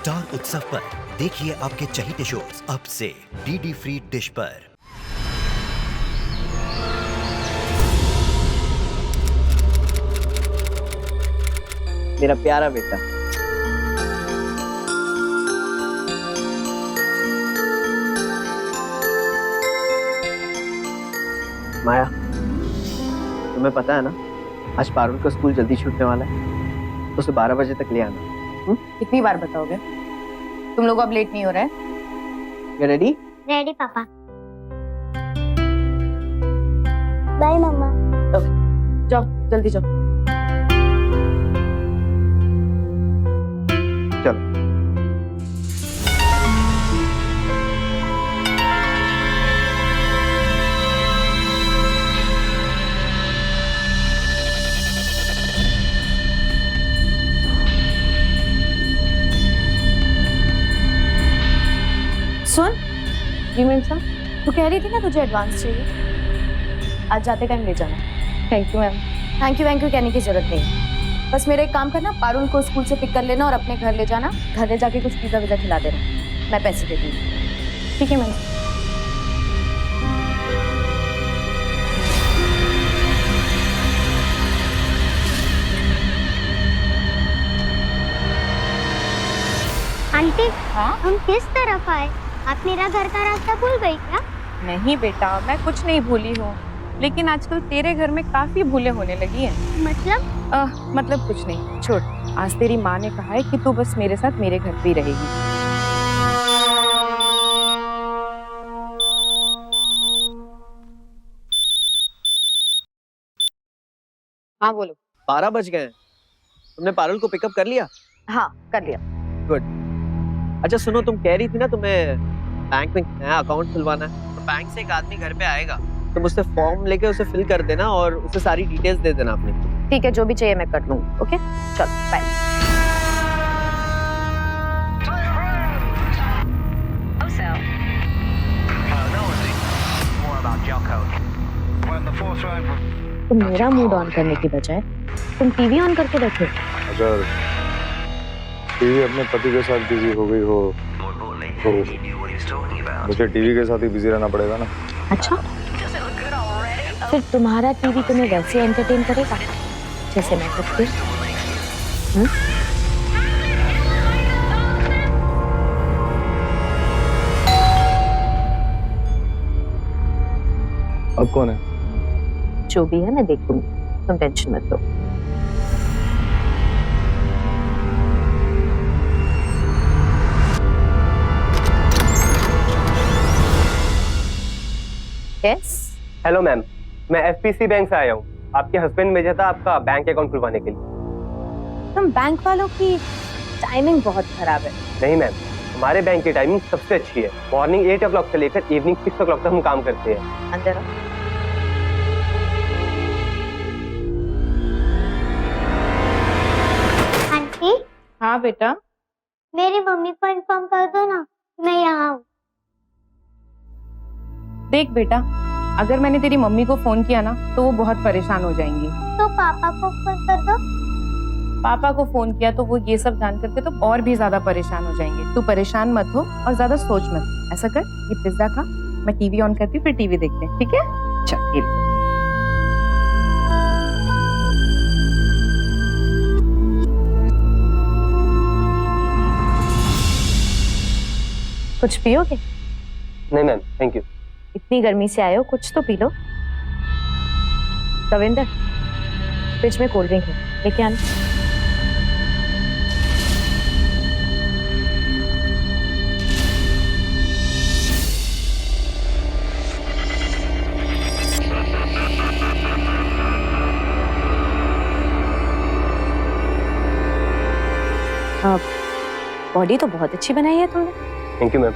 Star उत्सव पर देखिए आपके चहीते शोज अब से डीडी फ्री डिश पर। मेरा प्यारा बेटा, माया, तुम्हें पता है ना आज पारुल का स्कूल जल्दी छूटने वाला है, तो उसे 12 बजे तक ले आना। कितनी बार बताओगे? तुम लोग अब लेट नहीं हो रहे? You ready? रेडी पापा। बाय मम्मा। जाओ जल्दी जाओ। चलो। सुन, जी मैम साहब, तू कह रही थी ना तुझे एडवांस चाहिए, आज जाते टाइम ले जाना। Thank you ma'am. Thank you कहने की जरूरत नहीं, बस मेरा एक काम करना, पारुल को स्कूल से पिक कर लेना और अपने घर ले जाना, घर ले जाके कुछ पिज्जा विज़ा खिला देना, मैं पैसे दे दूँगी। ठीक है मैम। आंटी, हाँ? हम किस तरफ आए? आप मेरा घर का रास्ता भूल गई क्या? नहीं बेटा, मैं कुछ नहीं भूली हूँ, लेकिन आजकल तेरे घर में काफी भूले होने लगी हैं। मतलब कुछ नहीं, छोड़। आज तेरी माँ ने कहा है कि तू बस मेरे साथ मेरे घर पे ही रहेगी। हाँ बोलो। 12 बज गए हैं। तुमने पारुल को पिकअप कर लिया? हाँ कर लिया। गुड। अच्छा सुनो, तुम कह रही थी ना तुम्हें बैंक में नया अकाउंट खुलवाना है, तो बैंक से एक आदमी घर पे आएगा, तुम उससे फॉर्म लेके उसे फिल कर देना और उसे सारी डिटेल्स दे देना अपनी। ठीक है, जो भी चाहिए मैं कर लूँगी। ओके चल बाय। तुम मेरा मूड ऑन करने की बजाय तुम टीवी ऑन करके बैठे। अगर टीवी अपने पति के साथ बिजी हो गई हो तो मुझे टीवी के साथ ही बिजी रहना पड़ेगा ना। अच्छा, फिर तुम्हारा टीवी तुम्हें वैसे एंटरटेन करेगा जैसे मैं करती हूँ? अब कौन है? जो भी है मैं देख लूंगी, तुम टेंशन मत लो। यस। हेलो मैम, मैं एफपीसी बैंक से आया हूँ। आपके हस्बैंड भेजा था आपका बैंक अकाउंट खुलवाने के लिए। तुम बैंक वालों की टाइमिंग बहुत खराब है। नहीं मैम, हमारे बैंक की टाइमिंग सबसे अच्छी है। मॉर्निंग 8 o'clock से लेकर इवनिंग 6 o'clock तक हम काम करते हैं। अंदर आओ। आंटी, हाँ बेटा, मेरी मम्मी को इन्फॉर्म कर दो ना, मैं यहाँ हूँ। देख बेटा, अगर मैंने तेरी मम्मी को फोन किया ना तो वो बहुत परेशान हो जाएंगी। तो पापा को फोन कर दो। पापा को फोन किया तो वो ये सब जान करके तो और भी ज्यादा परेशान हो जाएंगे। तू परेशान मत हो और ज्यादा सोच मत। ऐसा कर, ये पिज्जा खा, मैं टीवी ऑन करती हूँ, फिर टीवी देखते हैं, ठीक है? चल ये ले। कुछ पियोगे? नहीं मैम, थैंक यू। इतनी गर्मी से आए हो, कुछ तो पी लो। रविंदर, फ्रिज में कोल्ड ड्रिंक है, लेके आना। बॉडी तो बहुत अच्छी बनाई है तुमने। Thank you ma'am.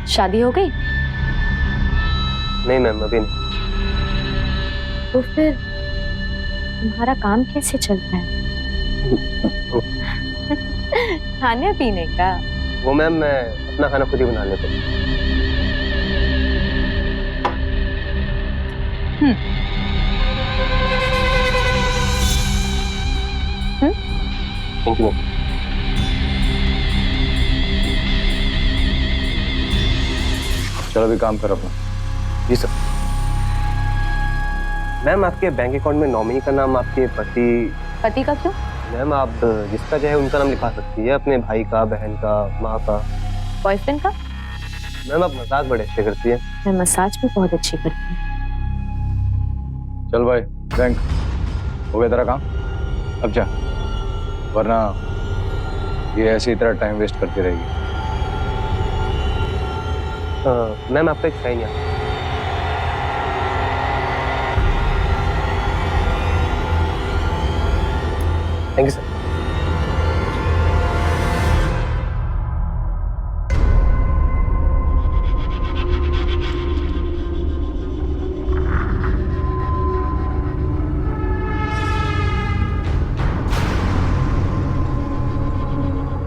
शादी हो गई? नहीं मैम, अभी नहीं। तो फिर तुम्हारा काम कैसे चलता है? खाने पीने का? वो मैम, मैं अपना खाना खुद ही बना लेता हूँ। Thank you. चलो अभी काम कर अपना। जी सर। मैम आपके बैंक अकाउंट में नॉमिनी का नाम आपके पति का क्यों? मैम आप जिसका चाहे उनका नाम लिखा सकती है, अपने भाई का, बहन का, माँ का। बॉयफ्रेंड का? मैम आप मजाक बड़े अच्छे करती है। मैं मसाज भी बहुत अच्छी करती हूँ। चल भाई बैंक हो गया तेरा काम, अब जा, वरना ये ऐसी तरह टाइम वेस्ट करती रहेगी। मैम आपका एक साइन है। Thank you sir.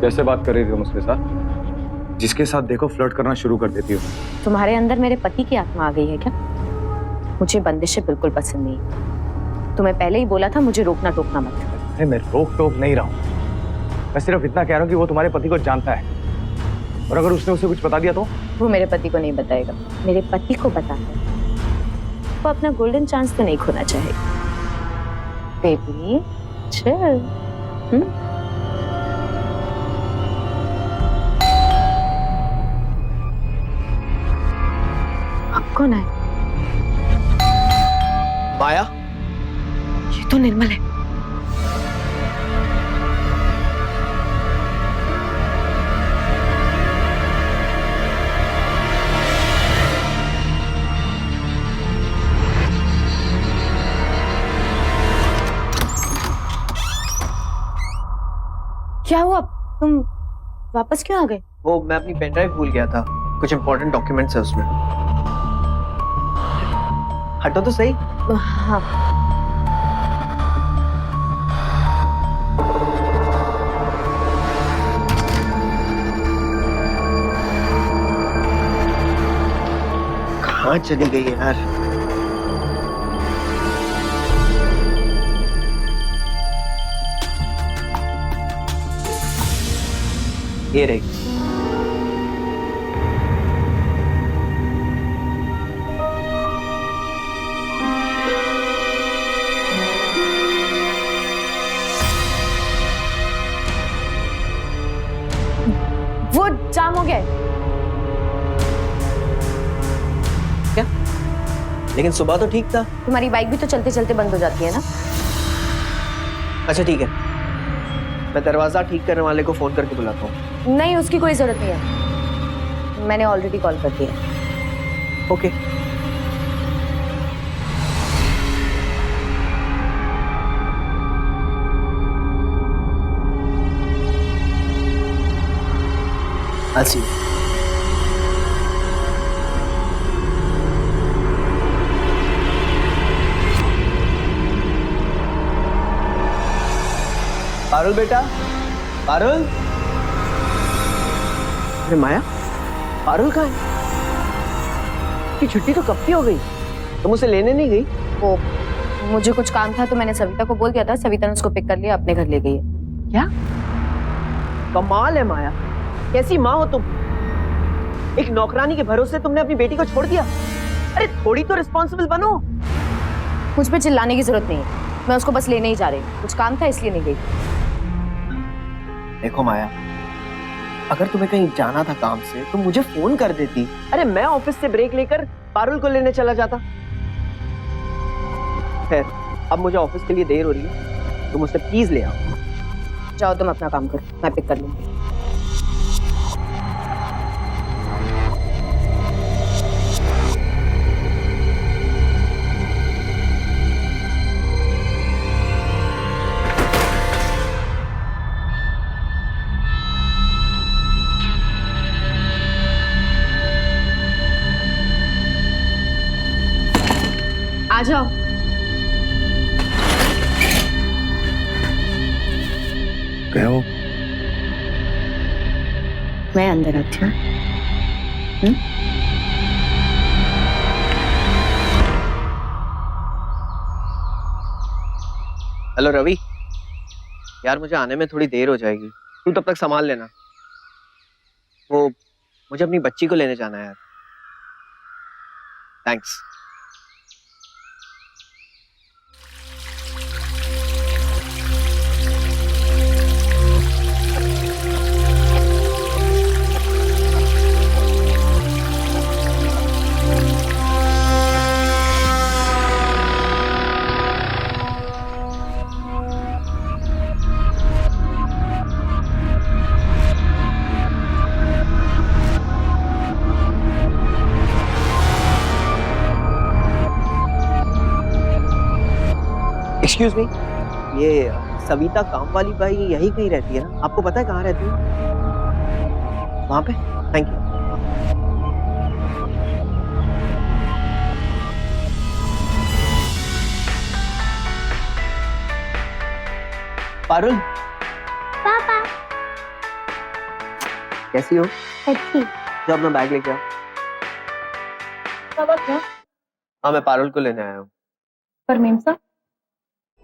कैसे बात कर रही थी तुम उसके साथ? जिसके साथ देखो फ्लर्ट करना शुरू कर देती हो। तुम्हारे अंदर मेरे पति की आत्मा आ गई है क्या? मुझे बंदिशें बिल्कुल पसंद नहीं। तुम्हें पहले ही बोला था मुझे रोकना टोकना मत। अरे मैं रोक टोक नहीं रहा हूँ, मैं सिर्फ इतना कह रहा हूँ कि वो तुम्हारे पति को जानता है, और अगर उसने उसे कुछ बता दिया तो? वो मेरे पति को नहीं बताएगा, मेरे पति को बताता है। वो अपना गोल्डन चांस तो नहीं खोना चाहेगा। बेबी चल। अब कौन है? माया, ये तो निर्मल है। क्या हुआ? तुम वापस क्यों आ गए? वो मैं अपनी पेन ड्राइव भूल गया था, कुछ इंपॉर्टेंट डॉक्यूमेंट्स है उसमें। हटो तो सही। हाँ। कहाँ चली गई यार? ये रही। वो जाम हो गया है। क्या? लेकिन सुबह तो ठीक था। तुम्हारी बाइक भी तो चलते चलते बंद हो जाती है ना? अच्छा ठीक है, मैं दरवाजा ठीक करने वाले को फोन करके बुलाता हूँ। नहीं, उसकी कोई जरूरत नहीं है, मैंने ऑलरेडी कॉल कर दिया। Okay. I'll see you. Parul बेटा, पारुल। अरे माया, पारुल कहाँ है? की छुट्टी तो कब की हो गई? तुम उसे लेने नहीं गई? वो मुझे कुछ काम था तो मैंने सविता को बोल दिया था, सविता ने उसको पिक कर लिया, अपने घर ले गई है। क्या कमाल है माया, कैसी माँ हो तुम? एक नौकरानी के भरोसे तुमने अपनी बेटी को छोड़ दिया। अरे थोड़ी तो रिस्पॉन्सिबल बनो। मुझ पे चिल्लाने की जरूरत नहीं है, मैं उसको बस लेने ही जा रही हूँ, कुछ काम था इसलिए नहीं गई। देखो माया, अगर तुम्हें कहीं जाना था काम से तो मुझे फोन कर देती। अरे मैं ऑफिस से ब्रेक लेकर पारुल को लेने चला जाता। खैर, अब मुझे ऑफिस के लिए देर हो रही है, तुम उसे प्लीज ले आओ। जाओ तुम अपना काम करो, मैं पिक कर लूंगी। आ जाओ। क्या हो? मैं अंदर आती हूँ। हेलो रवि, यार मुझे आने में थोड़ी देर हो जाएगी, तू तब तक संभाल लेना। वो मुझे अपनी बच्ची को लेने जाना है यार। थैंक्स। एक्सक्यूज मी, ये सविता काम वाली बाई यही कहीं रहती है ना? आपको पता है कहाँ रहती है? वहां पे? Thank you. पारुल, पापा कैसी हो? अच्छी। जो अपना बैग लेके आओ। पापा क्या? हाँ, मैं पारुल को लेने आया हूँ। पर मेम साहब,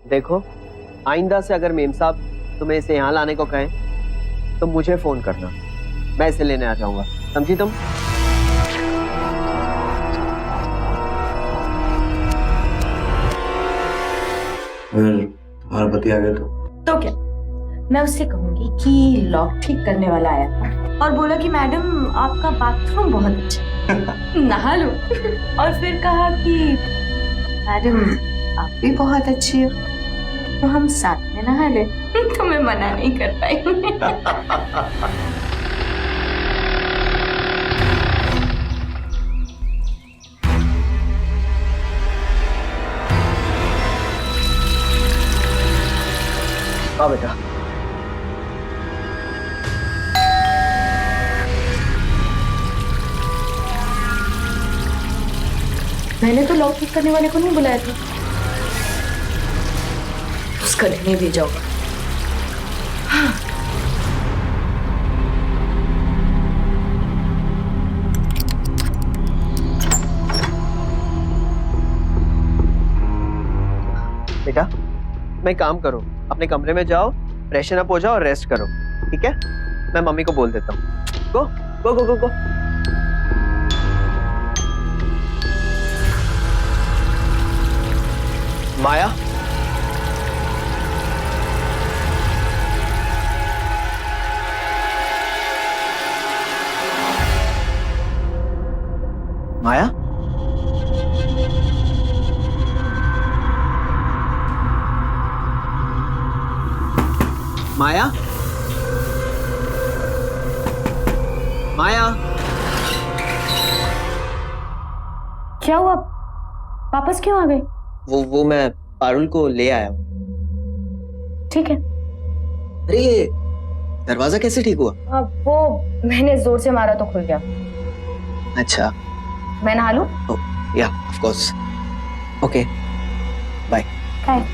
देखो, आइंदा से अगर मेम साहब तुम्हें इसे यहाँ लाने को कहें तो मुझे फोन करना, मैं इसे लेने आ जाऊंगा, समझी तुम? तुम्हारा पति आ गया तो क्या, मैं उससे कहूंगी कि लॉक ठीक करने वाला आया था और बोला कि मैडम आपका बाथरूम बहुत अच्छा है, नहा लो। और फिर कहा कि मैडम आप भी बहुत अच्छी हो, तो हम साथ में नहा ले। तो मैं मना नहीं कर पाई। हाँ बेटा। मैंने तो लॉक ठीक करने वाले को नहीं बुलाया था, उसका लेने भेजा होगा। बेटा, मैं काम करो, अपने कमरे में जाओ, फ्रेशन अप हो जाओ और रेस्ट करो, ठीक है? मैं मम्मी को बोल देता हूँ। गो गो गो गो गो। माया, माया, माया, माया। क्या हुआ, वापस क्यों आ गए? वो मैं पारुल को ले आया हूँ। ठीक है। अरे ये दरवाजा कैसे ठीक हुआ? अब वो मैंने जोर से मारा तो खुल गया। अच्छा, मैं नहा लूं? या of course. Okay, bye. Bye.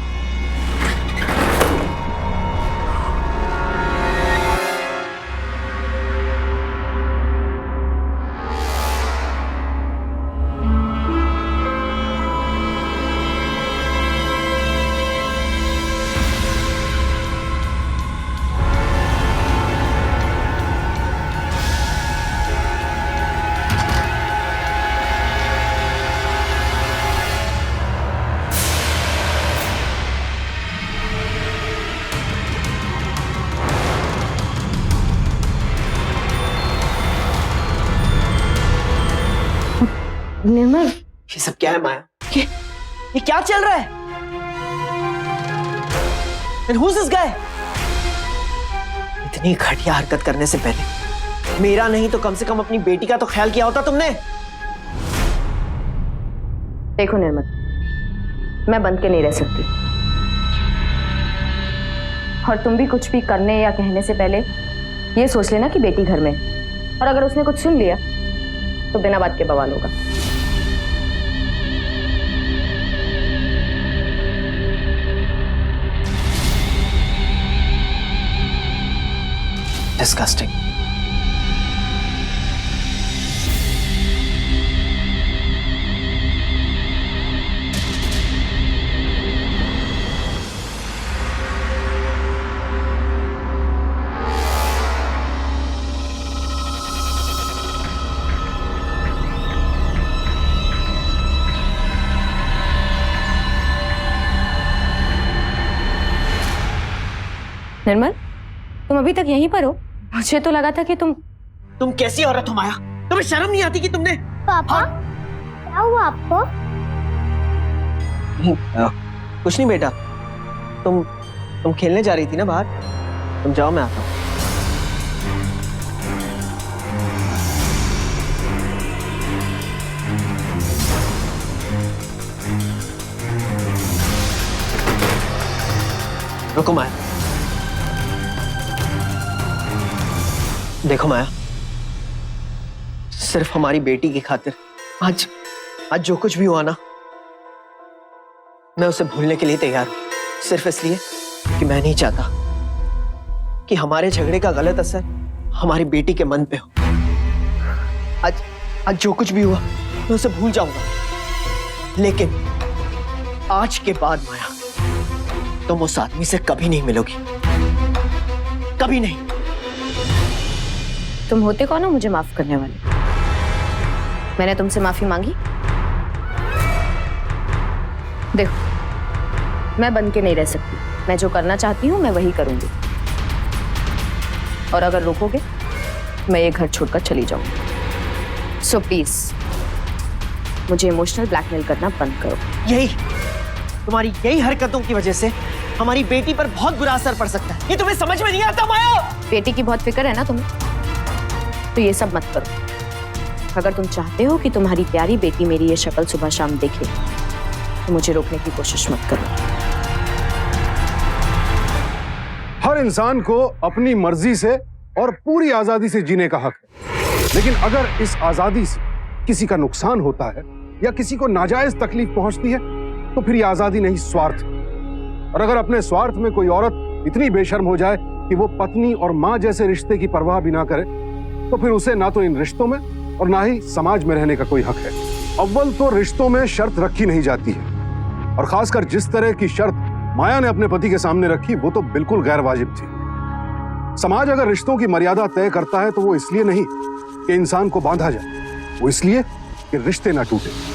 Nirmal, ये सब क्या है माया? ये क्या चल रहा है? And who's this guy? इतनी घटिया हरकत करने से पहले मेरा नहीं तो कम से कम अपनी बेटी का तो ख्याल किया होता तुमने। देखो निर्मल, मैं बंद के नहीं रह सकती, और तुम भी कुछ भी करने या कहने से पहले ये सोच लेना कि बेटी घर में है, और अगर उसने कुछ सुन लिया तो बिना बात के बवाल होगा। Disgusting. निर्मल, तुम अभी तक यहीं पर हो? मुझे तो लगा था कि तुम कैसी औरत हो माया? तुम्हें शर्म नहीं आती कि तुमने? पापा क्या हुआ आपको? कुछ नहीं बेटा, तुम खेलने जा रही थी ना बाहर। तुम जाओ, मैं आता हूँ। रुको माया। देखो माया, सिर्फ हमारी बेटी की खातिर आज जो कुछ भी हुआ ना, मैं उसे भूलने के लिए तैयार हूं। सिर्फ इसलिए कि मैं नहीं चाहता कि हमारे झगड़े का गलत असर हमारी बेटी के मन पे हो। आज जो कुछ भी हुआ मैं उसे भूल जाऊंगा, लेकिन आज के बाद माया तुम उस आदमी से कभी नहीं मिलोगी, कभी नहीं। तुम होते कौन हो मुझे माफ करने वाले? मैंने तुमसे माफी मांगी? देखो, मैं बन के नहीं रह सकती। मैं जो करना चाहती हूँ मैं वही करूंगी, और अगर रोकोगे मैं ये घर छोड़कर चली जाऊंगी। सो प्लीज मुझे इमोशनल ब्लैकमेल करना बंद करो। तुम्हारी यही हरकतों की वजह से हमारी बेटी पर बहुत बुरा असर पड़ सकता है। ये तुम्हें समझ में नहीं आता माया? बेटी की बहुत फिक्र है ना तुम्हें, तो ये सब मत करो। अगर तुम चाहते हो कि तुम्हारी प्यारी बेटी मेरी ये शक्ल सुबह शाम देखे, तो मुझे रोकने की कोशिश मत करो। हर इंसान को अपनी मर्जी से और पूरी आजादी से जीने का हक है, लेकिन अगर इस आजादी से किसी का नुकसान होता है या किसी को नाजायज तकलीफ पहुंचती है, तो फिर ये आजादी नहीं, स्वार्थ। और अगर अपने स्वार्थ में कोई औरत इतनी बेशर्म हो जाए कि वो पत्नी और मां जैसे रिश्ते की परवाह भी ना करे, तो फिर उसे ना तो इन रिश्तों में और ना ही समाज में रहने का कोई हक है। अव्वल तो रिश्तों में शर्त रखी नहीं जाती है, और खासकर जिस तरह की शर्त माया ने अपने पति के सामने रखी, वो तो बिल्कुल गैर वाजिब थी। समाज अगर रिश्तों की मर्यादा तय करता है तो वो इसलिए नहीं कि इंसान को बांधा जाए, वो इसलिए कि रिश्ते ना टूटे।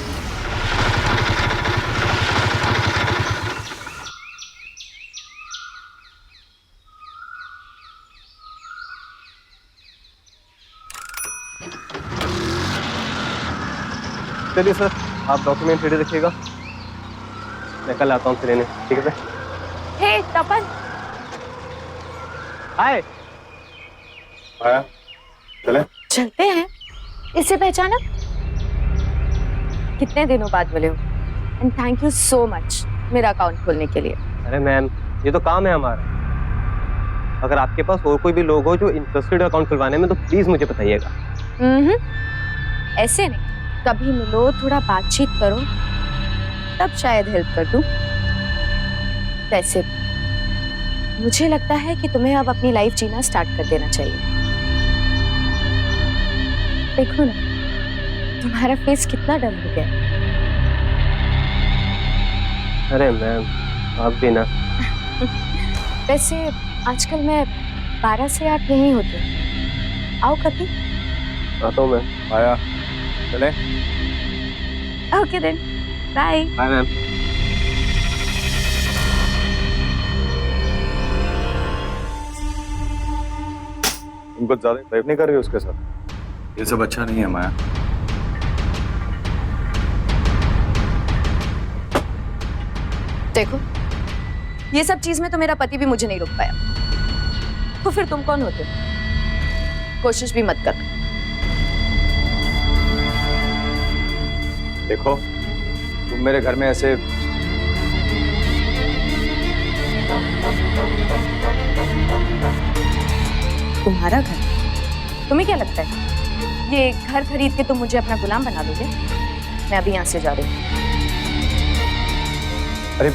चलिए सर, आप डॉक्यूमेंट रेडी रखिएगा, मैं कल आता हूँ लेने। ठीक है सर? हे तपन, हाय। आया, चले? चलते हैं। इसे पहचाना? कितने दिनों बाद मिले हो, and thank you so much मेरा अकाउंट खोलने के लिए। अरे मैम, ये तो काम है हमारा। अगर आपके पास और कोई भी लोग हो जो इंटरेस्टेड अकाउंट खुलवाने में, तो प्लीज मुझे बताइएगा। ऐसे नहीं, कभी मिलो, थोड़ा बातचीत करो, तब शायद हेल्प कर दूं। वैसे मुझे लगता है कि तुम्हें अब अपनी लाइफ जीना स्टार्ट कर देना चाहिए। देखो ना, तुम्हारा फेस कितना डल हो गया। अरे मैम, आप भी ना। वैसे आजकल मैं 12 से 8 यहीं होती हूँ, आओ कभी। आता हूँ मैम। आया, चले? Okay then, bye. Bye ma'am. तुम कुछ ज्यादा तारीफ नहीं कर रही हो उसके साथ? ये सब अच्छा नहीं है माया। देखो, ये सब चीज में तो मेरा पति भी मुझे नहीं रोक पाया, तो फिर तुम कौन होते हो? कोशिश भी मत कर। देखो, तुम मेरे घर में ऐसे तुम्हारा घर? तुम्हें क्या लगता है ये घर खरीद के तुम मुझे अपना गुलाम बना दोगे? मैं अभी यहाँ से जा रही हूँ। अरे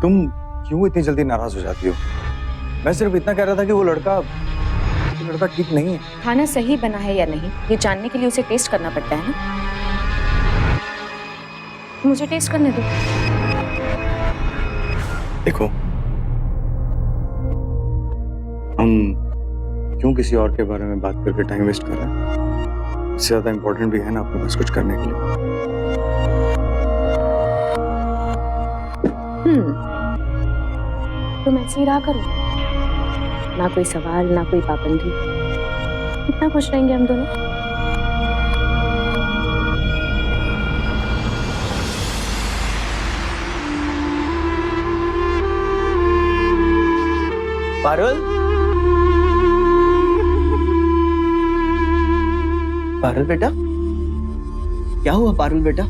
तुम क्यों इतनी जल्दी नाराज हो जाती हो? मैं सिर्फ इतना कह रहा था कि वो लड़का ठीक नहीं है। खाना सही बना है या नहीं, ये जानने के लिए उसे टेस्ट करना पड़ता है ना। मुझे टेस्ट करने दो। देखो, हम क्यों किसी और के बारे में बात करके टाइम वेस्ट कर रहे हैं? इससे ज्यादा इम्पोर्टेंट भी है ना अपने पास कुछ करने के लिए। तुम ऐसे ही रहा करो, ना कोई सवाल ना कोई पाबंदी, कितना खुश रहेंगे हम दोनों। पारुल, पारुल बेटा, क्या हुआ पारुल बेटा?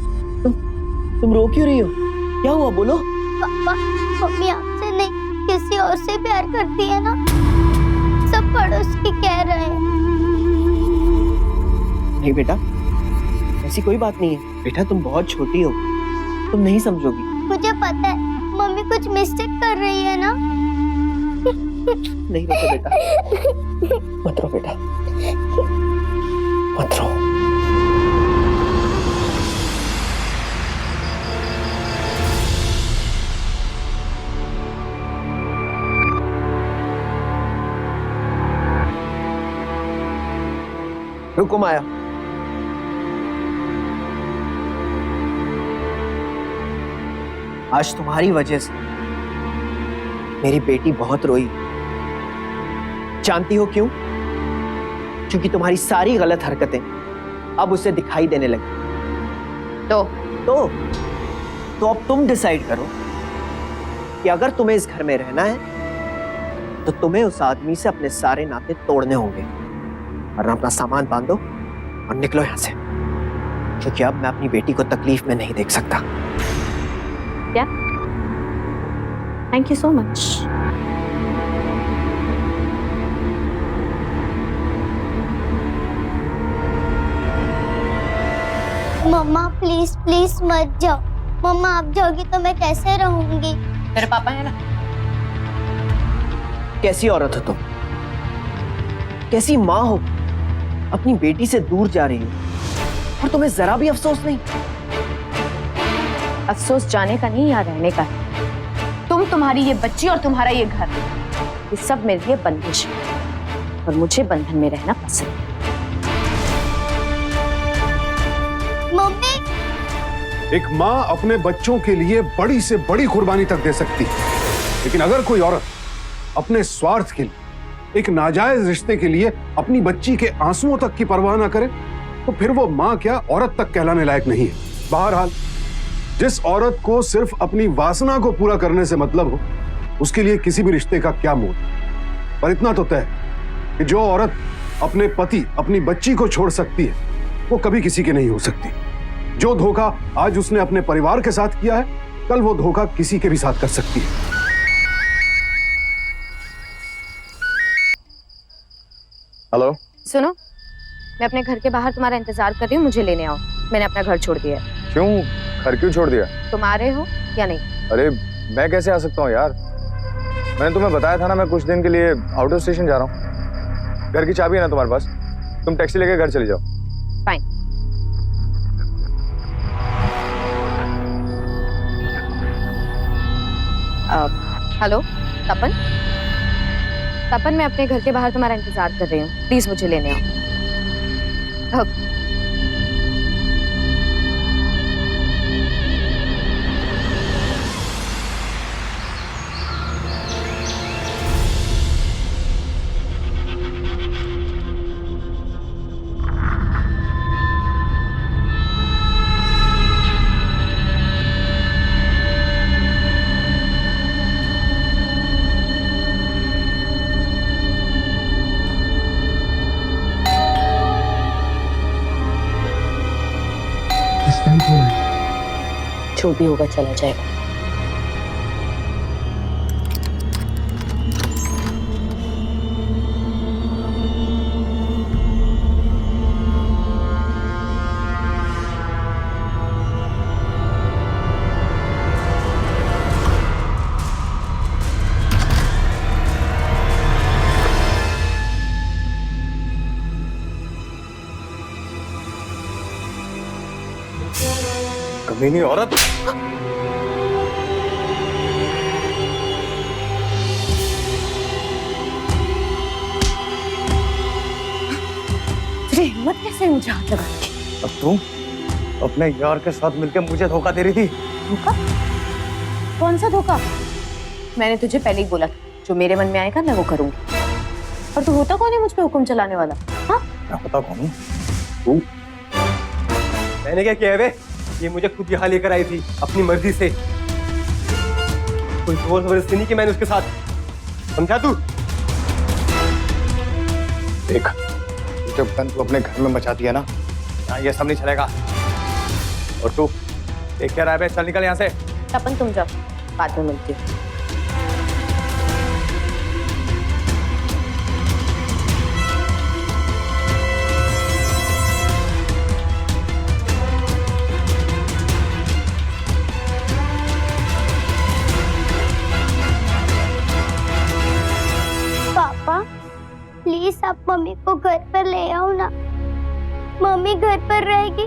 तुम रो क्यों रही हो? क्या हुआ बोलो? पापा, मम्मी आपसे नहीं किसी और से प्यार करती है ना, सब पड़ोस के कह रहे हैं। नहीं बेटा, ऐसी कोई बात नहीं है बेटा, तुम बहुत छोटी हो, तुम नहीं समझोगी। मुझे पता है मम्मी कुछ मिस्टेक कर रही है ना। नहीं रोते बेटा, मत रो बेटा, मत रो। रुको माया, आज तुम्हारी वजह से मेरी बेटी बहुत रोई। जानती हो क्यों? क्योंकि तुम्हारी सारी गलत हरकतें अब उसे दिखाई देने लगी। तो अब तुम डिसाइड करो कि अगर तुम्हें इस घर में रहना है तो तुम्हें उस आदमी से अपने सारे नाते तोड़ने होंगे, वरना अपना सामान बांधो और निकलो यहां से, क्योंकि अब मैं अपनी बेटी को तकलीफ में नहीं देख सकता। क्या? Thank you so much. मम्मा प्लीज प्लीज मत जाओ। मम्मा आप जाओगी तो मैं कैसे रहूंगी? तेरे पापा है ना। कैसी औरत हो तुम? कैसी माँ हो? अपनी बेटी से दूर जा रही हो और तुम्हें जरा भी अफसोस नहीं? अफसोस जाने का नहीं, यहाँ रहने का है। तुम्हारी ये बच्ची और तुम्हारा ये घर, ये सब मेरे लिए बंदिश है और मुझे बंधन में रहना पसंद है। मम्मी, एक माँ अपने बच्चों के लिए बड़ी से बड़ी कुर्बानी तक दे सकती है, लेकिन अगर कोई औरत अपने स्वार्थ के लिए, एक नाजायज रिश्ते के लिए अपनी बच्ची के आंसुओं तक की परवाह ना करे, तो फिर वो माँ क्या औरत तक कहलाने लायक नहीं है। बहरहाल, जिस औरत को सिर्फ अपनी वासना को पूरा करने से मतलब हो, उसके लिए किसी भी रिश्ते का क्या मोल। पर इतना तो तय है कि जो औरत अपने पति, अपनी बच्ची को छोड़ सकती है, वो कभी किसी के नहीं हो सकती। जो धोखा आज उसने अपने परिवार के साथ किया है, कल वो धोखा किसी के भी साथ कर सकती है। हेलो, सुनो, मैं अपने घर के बाहर तुम्हारा इंतजार कर रही हूँ, मुझे लेने आओ। मैंने अपना घर छोड़ दिया है। क्यों? घर क्यों छोड़ दिया? तुम आ रहे हो या नहीं? अरे मैं कैसे आ सकता हूँ यार, मैंने तुम्हें बताया था ना, मैं कुछ दिन के लिए आउट ऑफ स्टेशन जा रहा हूँ। घर की चाबी है ना तुम्हारे पास, तुम टैक्सी लेके घर चले जाओ। फाइन। हेलो तपन, तपन मैं अपने घर के बाहर तुम्हारा इंतजार कर रही हूँ, प्लीज मुझे लेने आओ। जो भी होगा चला जाएगा। कमीनी औरत। तुझे हिम्मत कैसे मुझे हाथ लगा? अब तुम अपने यार के साथ मिलकर मुझे धोखा दे रही थी। धोखा? कौन सा धोखा? मैंने तुझे पहले ही बोला था, जो मेरे मन में आएगा मैं वो करूंगी। और तू होता कौन है मुझ पे हुक्म चलाने वाला? हाँ, मैं पता कौन हूँ? तू? मैंने क्या किया है बे? ये मुझे खुद यहाँ लेकर आई थी अपनी मर्जी से, कोई जोर जबरदस्ती नहीं कि मैंने उसके साथ, समझा तू? देख, जब गन तू अपने घर में बचा दिया ना, यहाँ ये सब नहीं चलेगा। और तू देख क्या रहा है बे? चल निकल यहाँ से। तपन तुम जाओ, बाद में मिलती हूँ। पापा प्लीज आप मम्मी को घर पर ले आओ ना। मम्मी घर पर रहेगी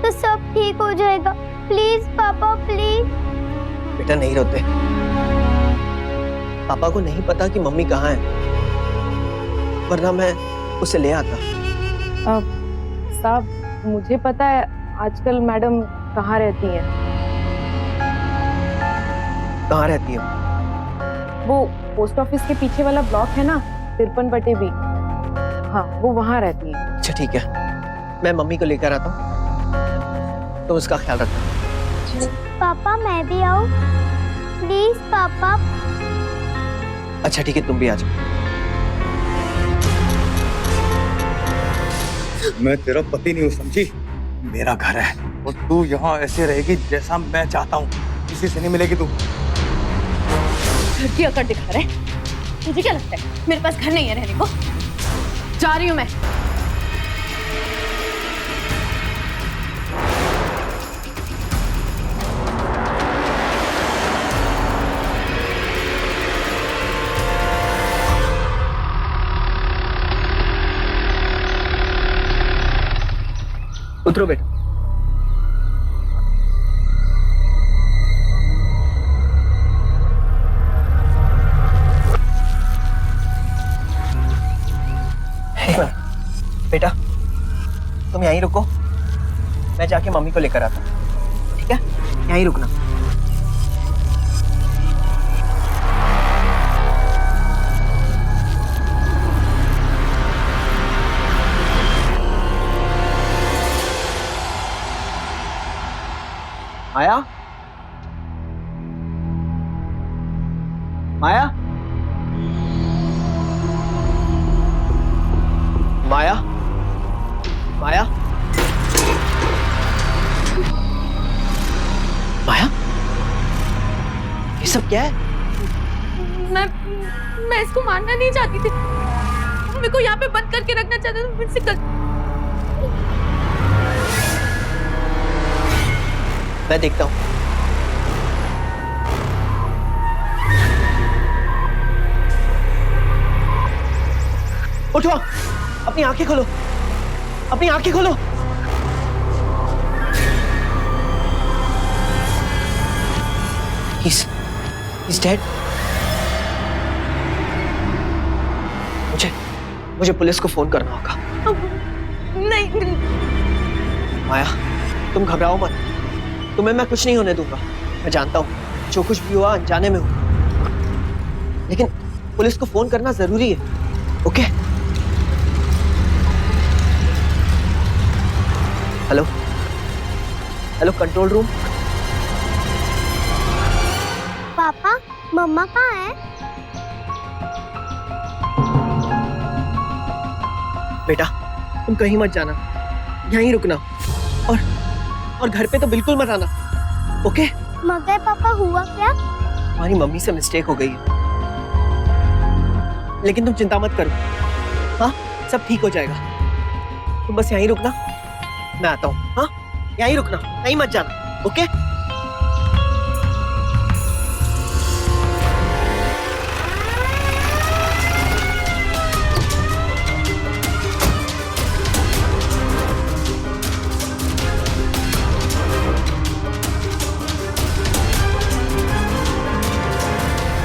तो सब ठीक हो जाएगा। प्लीज पापा प्लीज। बेटा नहीं रोते, पापा को नहीं पता कि मम्मी कहाँ है, वरना मैं उसे ले आता। साहब मुझे पता है आजकल मैडम कहाँ रहती हैं। कहाँ रहती हो? वो पोस्ट ऑफिस के पीछे वाला ब्लॉक है ना, 53 बटे बी, हाँ वो वहाँ रहती है। अच्छा ठीक है, मैं मम्मी को लेकर आता हूँ, तो उसका ख्याल रखना। पापा मैं भी आऊँ प्लीज पापा। अच्छा ठीक है, तुम भी आ जाओ। मैं तेरा पति नहीं हूँ, समझी? मेरा घर है और तू यहाँ ऐसे रहेगी जैसा मैं चाहता हूँ, किसी से नहीं मिलेगी तू। घर की अकड़ दिखा रहे हैं। तुझे क्या लगता है मेरे पास घर नहीं है रहने को? जा रही हूँ मैं। उतरो बेटा। बेटा तुम यहीं रुको, मैं जाके मम्मी को लेकर आता हूँ, ठीक है? यहीं रुकना। माया, माया, माया, माया, माया, ये सब क्या है? मैं इसको मारना नहीं चाहती थी, मेरे को यहाँ पे बंद करके रखना चाहता था, मुझसे मैं देखता हूँ। उठो, अपनी आंखें खोलो, अपनी आंखें खोलो। He's dead. मुझे पुलिस को फोन करना होगा। नहीं माया, तुम घबराओ मत, तुम्हें मैं कुछ नहीं होने दूंगा। मैं जानता हूँ जो कुछ भी हुआ अनजाने में हुआ, लेकिन पुलिस को फोन करना जरूरी है। Okay? Hello, hello control room. पापा मम्मा कहाँ है? बेटा तुम कहीं मत जाना, यहीं रुकना, और घर पे तो बिल्कुल मत आना। ओके? मगर पापा हुआ क्या? हमारी मम्मी से मिस्टेक हो गई है, लेकिन तुम चिंता मत करो, हाँ सब ठीक हो जाएगा। तुम बस यहीं रुकना, मैं आता हूँ। हाँ यहीं रुकना, कहीं मत जाना। ओके?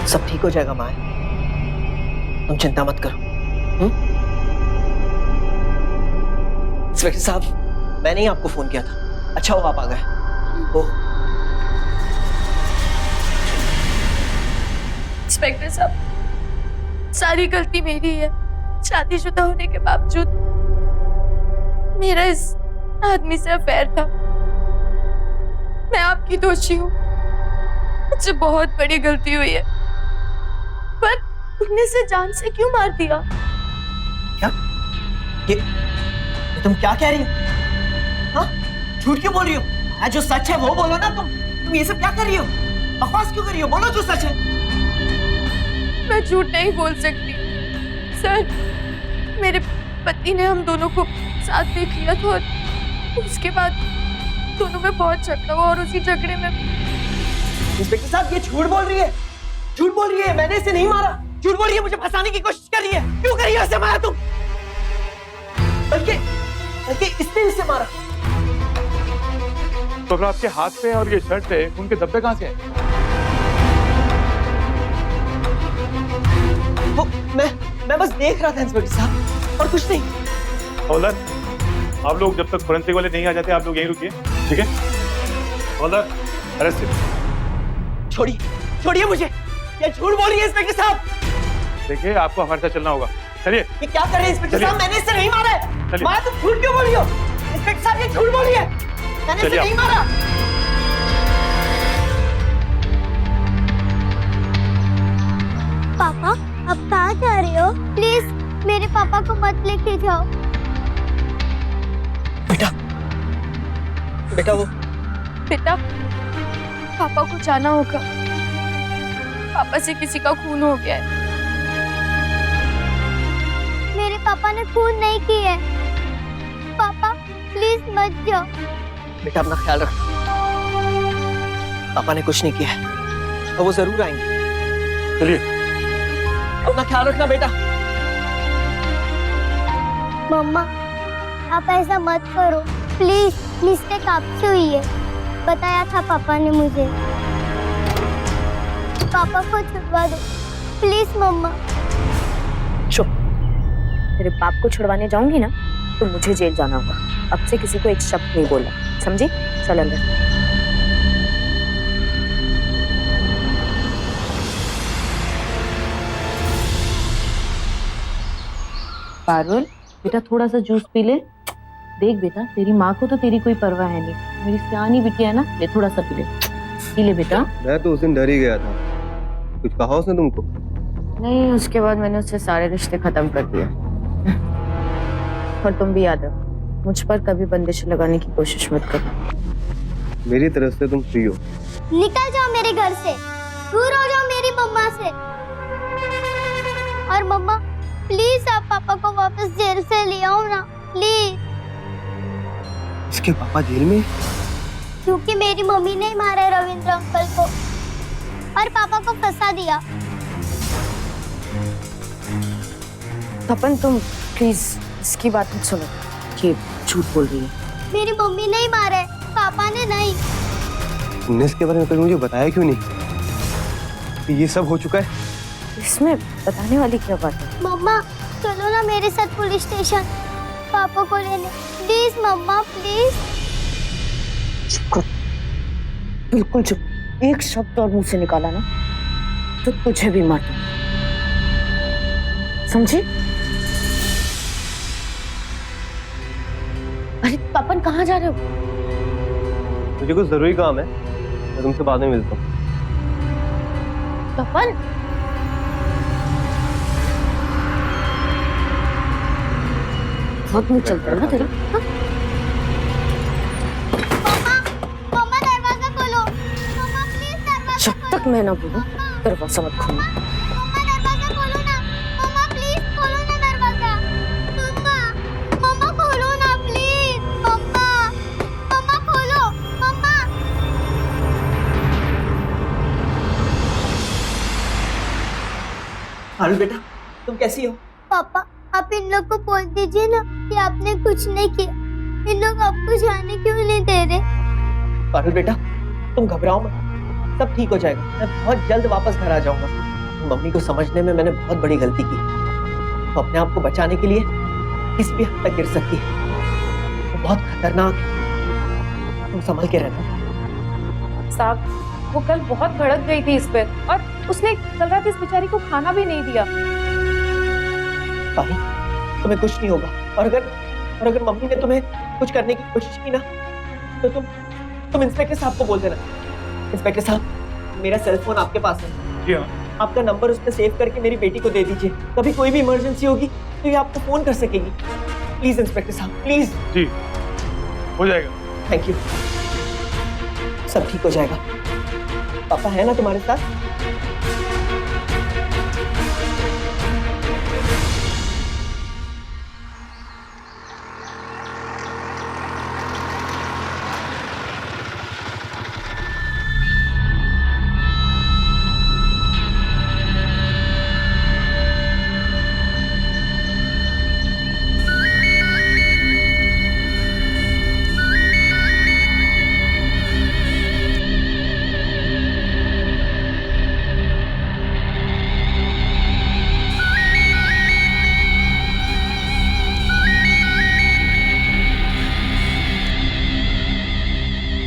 सब ठीक हो जाएगा माँ, तुम चिंता मत करो। इंस्पेक्टर साहब, मैंने ही आपको फोन किया था, अच्छा हुआ आप आ गए। इंस्पेक्टर साहब, सारी गलती मेरी है। शादीशुदा होने के बावजूद मेरा इस आदमी से अफेयर था। मैं आपकी दोषी हूँ, मुझसे बहुत बड़ी गलती हुई है, पर तुमने इसे जान से क्यों मार दिया? क्या? ये तुम क्या कह रही हो? हाँ? झूठ क्यों बोल रही हो? जो सच है वो बोलो ना। तुम ये सब क्या कर रही हो? बकवास क्यों कर रही हो? बोलो जो सच है। मैं झूठ नहीं बोल सकती सर। मेरे पति ने हम दोनों को साथ देख लिया था और उसके बाद दोनों में बहुत झगड़ा हुआ और उसी झगड़े में। इंस्पेक्टर साहब, ये झूठ बोल रही है, झूठ बोल रही है। मैंने इसे नहीं मारा। झूठ बोल रही है, मुझे फंसाने की कोशिश कर रही है। क्यों कर रही है इसे मारा तुम? बल्कि इसने इसे मारा। तो फिर आपके हाथ पे और ये शर्ट पे उनके धब्बे कहाँ से हैं? वो मैं बस देख रहा था इंस्पेक्टर साहब, और कुछ नहीं। हौलदार, आप लोग जब तक फोरेंसिक वाले नहीं आ जाते आप लोग यहीं रुकिए, ठीक है? हौलदार, अरेस्ट हिम। छोड़िए मुझे। ये झूठ बोल रही है इंस्पेक्टर साहब। देखिए, आपको हमारे साथ चलना होगा। चलिए। ये क्या कर रहे हैं इंस्पेक्टर साहब? मैंने इसे नहीं मारा है। मारा तुम झूठ क्यों बोल रही हो? इंस्पेक्टर साहब, ये झूठ बोल रही है। मैंने इसे नहीं मारा। पापा, अब कहाँ जा रहे हो? प्लीज मेरे पापा को मत लेके जाओ। बेटा वो बेटा, पापा को जाना होगा। पापा से किसी का खून हो गया है। मेरे पापा ने खून नहीं की है। पापा प्लीज मत जाओ। बेटा, अपना ख्याल रखना। पापा ने कुछ नहीं किया है और वो जरूर आएंगे। चलिए। अपना ख्याल रखना बेटा। मम्मा, आप ऐसा मत करो प्लीज। मिस्टेक आपसे हुई है, बताया था पापा ने मुझे। पापा को छुड़वा दो प्लीज मम्मा। चुप। तेरे बाप को छुड़वाने जाऊंगी ना तो मुझे जेल जाना होगा। अब से किसी को एक शब्द नहीं बोला, समझी? चल अंदर। पारुल, बेटा थोड़ा सा जूस पी ले। देख बेटा, तेरी माँ को तो तेरी कोई परवाह है नहीं, मेरी सियानी बिटिया है ना, ले थोड़ा सा पी ले बेटा। मैं तो उस दिन डर ही गया था। कुछ कहा उसने तुमको? नहीं, उसके बाद मैंने उससे सारे रिश्ते खत्म कर दिए। और तुम भी याद रखो, मुझ पर कभी बंदिश लगाने की कोशिश मत करो। मेरी तरफ से तुम फ्री हो। निकल जाओ मेरे घर से, दूर हो जाओ मेरी मम्मा से। और मम्मा प्लीज आप पापा को वापस जेल से ले आओ ना प्लीज। इसके पापा जेल में? क्योंकि मेरी मम्मी ने मारा रविंद्र अंकल को और पापा को फंसा दिया। तपन, तुम प्लीज इसकी बात मत सुनो। ये झूठ बोल रही है। मेरी मम्मी नहीं मारा है, पापा ने नहीं। तुमने इसके बारे में कभी मुझे बताया क्यों नहीं कि ये सब हो चुका है? इसमें बताने वाली क्या बात है? मम्मा चलो ना मेरे साथ पुलिस स्टेशन, पापा को लेने प्लीज मम्मा प्लीज। चुप कर, बिल्कुल चुप। एक शब्द और मुंह से निकाला ना तो तुझे भी मार दूंगी, समझी? अरे पापन, कहाँ जा रहे हो? मुझे कुछ जरूरी काम है, मैं तुमसे बाद में मिलता हूँ। पापन, बहुत मुंह चलता है ना तेरा। हाँ? मम्मा दरवाजा खोलो। मम्मा प्लीज दरवाजा जब तक मैं ना बोलूं दरवाजा मत खोलना। मम्मा दरवाजा खोलो ना। मम्मा प्लीज खोलो ना दरवाजा। मम्मा खोलो ना प्लीज। मम्मा खोलो मम्मा। हारू बेटा, तुम कैसी हो? पापा आप इन लोग को बोल दीजिए ना कि आपने कुछ नहीं किया। इन लोग आपको जाने क्यों नहीं दे रहे? पारुल बेटा, तुम घबराओ मत, सब ठीक हो जाएगा। मैं बहुत जल्द वापस घर आ जाऊंगा। मम्मी को समझने में मैंने बहुत बड़ी गलती की। तो अपने आप को बचाने के लिए किस भी हद तक गिर सकती है। वो बहुत खतरनाक है, तुम संभल के रहना। साहब, वो कल बहुत भड़क गई थी इस पर और उसने कल रात इस बेचारी को खाना भी नहीं दिया। पारुल, तुम्हें कुछ नहीं होगा। और अगर मम्मी ने तुम्हें कुछ करने की कोशिश की ना, तो तुम इंस्पेक्टर साहब को बोल देना। इंस्पेक्टर साहब, मेरा सेल फोन आपके पास है। जी हाँ। आपका नंबर उसमें सेव करके मेरी बेटी को दे दीजिए। कभी कोई भी इमरजेंसी होगी तो ये आपको फोन कर सकेगी। प्लीज इंस्पेक्टर साहब, प्लीज। जी, हो जाएगा। Thank you. सब ठीक हो जाएगा। पापा है ना तुम्हारे साथ?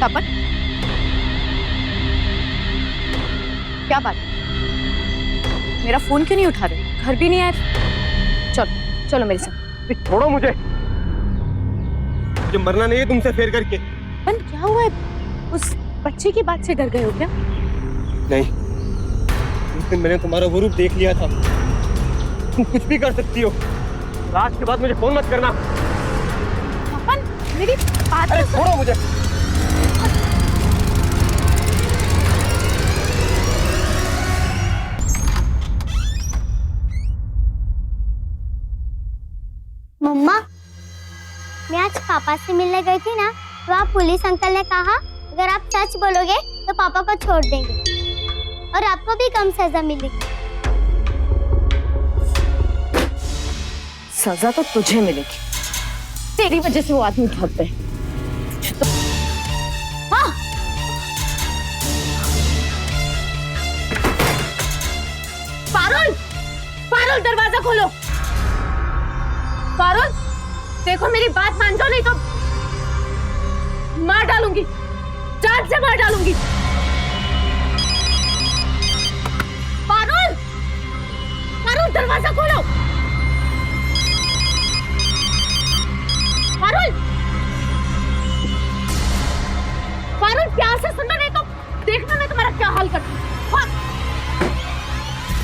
तपन, क्या बात? मेरा फोन क्यों नहीं उठा रहे? घर भी नहीं आए? चलो चलो मेरे साथ। छोड़ो मुझे, मरना नहीं है तुमसे फेर करके। तपन, क्या हुआ है? उस बच्चे की बात से डर गए हो क्या? नहीं, उस दिन मैंने तुम्हारा वो रूप देख लिया था। तुम कुछ भी कर सकती हो। आज के बाद मुझे फोन मत करना। तपन, मेरी बात अरे छोड़ो मुझे। मम्मा, मैं आज पापा से मिलने गई थी ना, तो आप पुलिस अंकल ने कहा अगर आप सच बोलोगे तो पापा को छोड़ देंगे और आपको भी कम सजा मिलेगी। सजा तो तुझे मिलेगी। तेरी वजह से वो आदमी भाग गए। हाँ। पारुल, पारुल दरवाजा खोलो। पारुल, देखो मेरी बात मान जाओ, नहीं तो मार डालूंगी, जान से मार डालूंगी। पारुल, पारुल दरवाजा खोलो। पारुल, पारुल प्यार से सुनना, नहीं तो देखना मैं तुम्हारा क्या हाल करती हूँ।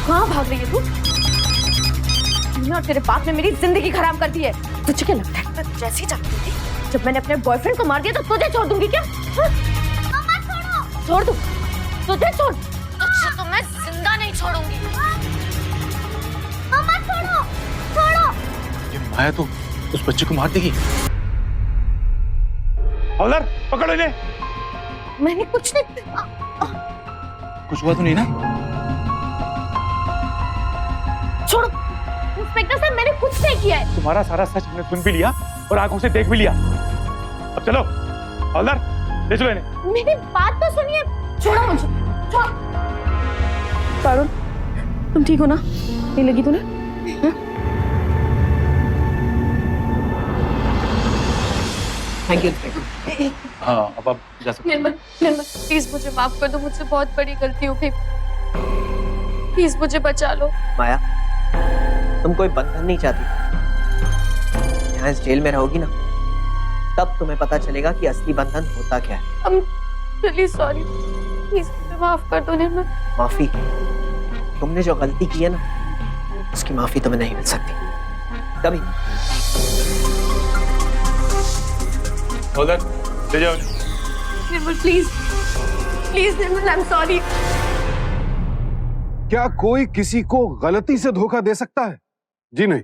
कहाँ भाग रही है तू? तूने और तेरे बाप ने मेरी जिंदगी खराब कर दी है। तुझे क्या लगता है मैं जैसे ही चाहती थी, जब मैंने अपने बॉयफ्रेंड को मार दिया तो तुझे छोड़ दूंगी क्या? मम्मा छोड़ो। छोड़ दूं? तुझे छोड़? तुझे तो मैं जिंदा नहीं छोड़ूंगी। मम्मा छोड़ो, छोड़ो। ये माया तो उस बच्चे को मार देगी। हवलदार, पकड़ो इन्हें। मैंने कुछ नहीं। कुछ हुआ तो नहीं ना? छोड़ो इंस्पेक्टर साहब, मैंने कुछ नहीं किया है। तुम्हारा सारा सच हमने सुन भी लिया और आंखों से देख भी लिया। अब चलो हवलदार, ले चलो इन्हें। मेरी बात तो सुनिए। छोड़ो मुझे, छोड़। पारुल, तुम ठीक हो ना? नहीं लगी तूने? Thank you inspector. हाँ, अब आप जा सकते हैं। निर्मल, निर्मल प्लीज मुझे माफ कर दो, मुझसे बहुत बड़ी गलती हो गई। प्लीज मुझे बचा लो। माया, तुम कोई बंधन नहीं चाहती। यहाँ इस जेल में रहोगी ना, तब तुम्हें पता चलेगा कि असली बंधन होता क्या है। I'm really sorry. प्लीज मुझे माफ कर दो निर्मल। माफी? तुमने जो गलती की है ना, उसकी माफी तुम्हें नहीं मिल सकती कभी। हवलदार, ले जाओ इन्हें। Nirmal please, please Nirmal, I am sorry. क्या कोई किसी को गलती से धोखा दे सकता है? जी नहीं।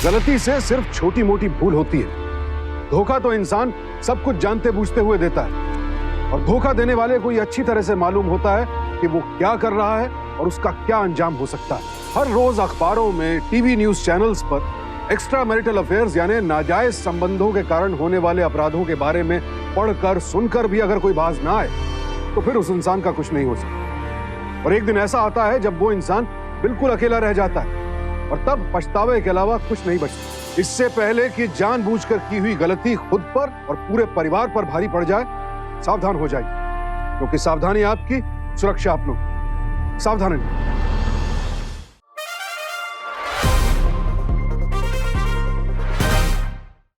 गलती से सिर्फ छोटी मोटी भूल होती है। धोखा तो इंसान सब कुछ जानते बूझते हुए देता है, और धोखा देने वाले को ये अच्छी तरह से मालूम होता है कि वो क्या कर रहा है और उसका क्या अंजाम हो सकता है। हर रोज अखबारों में, टीवी न्यूज चैनल्स पर एक्स्ट्रा मैरिटल अफेयर्स यानी नाजायज संबंधों के कारण होने वाले अपराधों के बारे में पढ़कर सुनकर भी अगर कोई बाज ना आए तो फिर उस इंसान का कुछ नहीं हो सकता। और एक दिन ऐसा आता है जब वो इंसान बिल्कुल अकेला रह जाता है, और तब पछतावे के अलावा कुछ नहीं बचता। इससे पहले कि जानबूझकर की हुई गलती खुद पर और पूरे परिवार पर भारी पड़ जाए, सावधान हो जाइए, क्योंकि सावधानी आपकी, सुरक्षा अपनों। सावधान रहिए।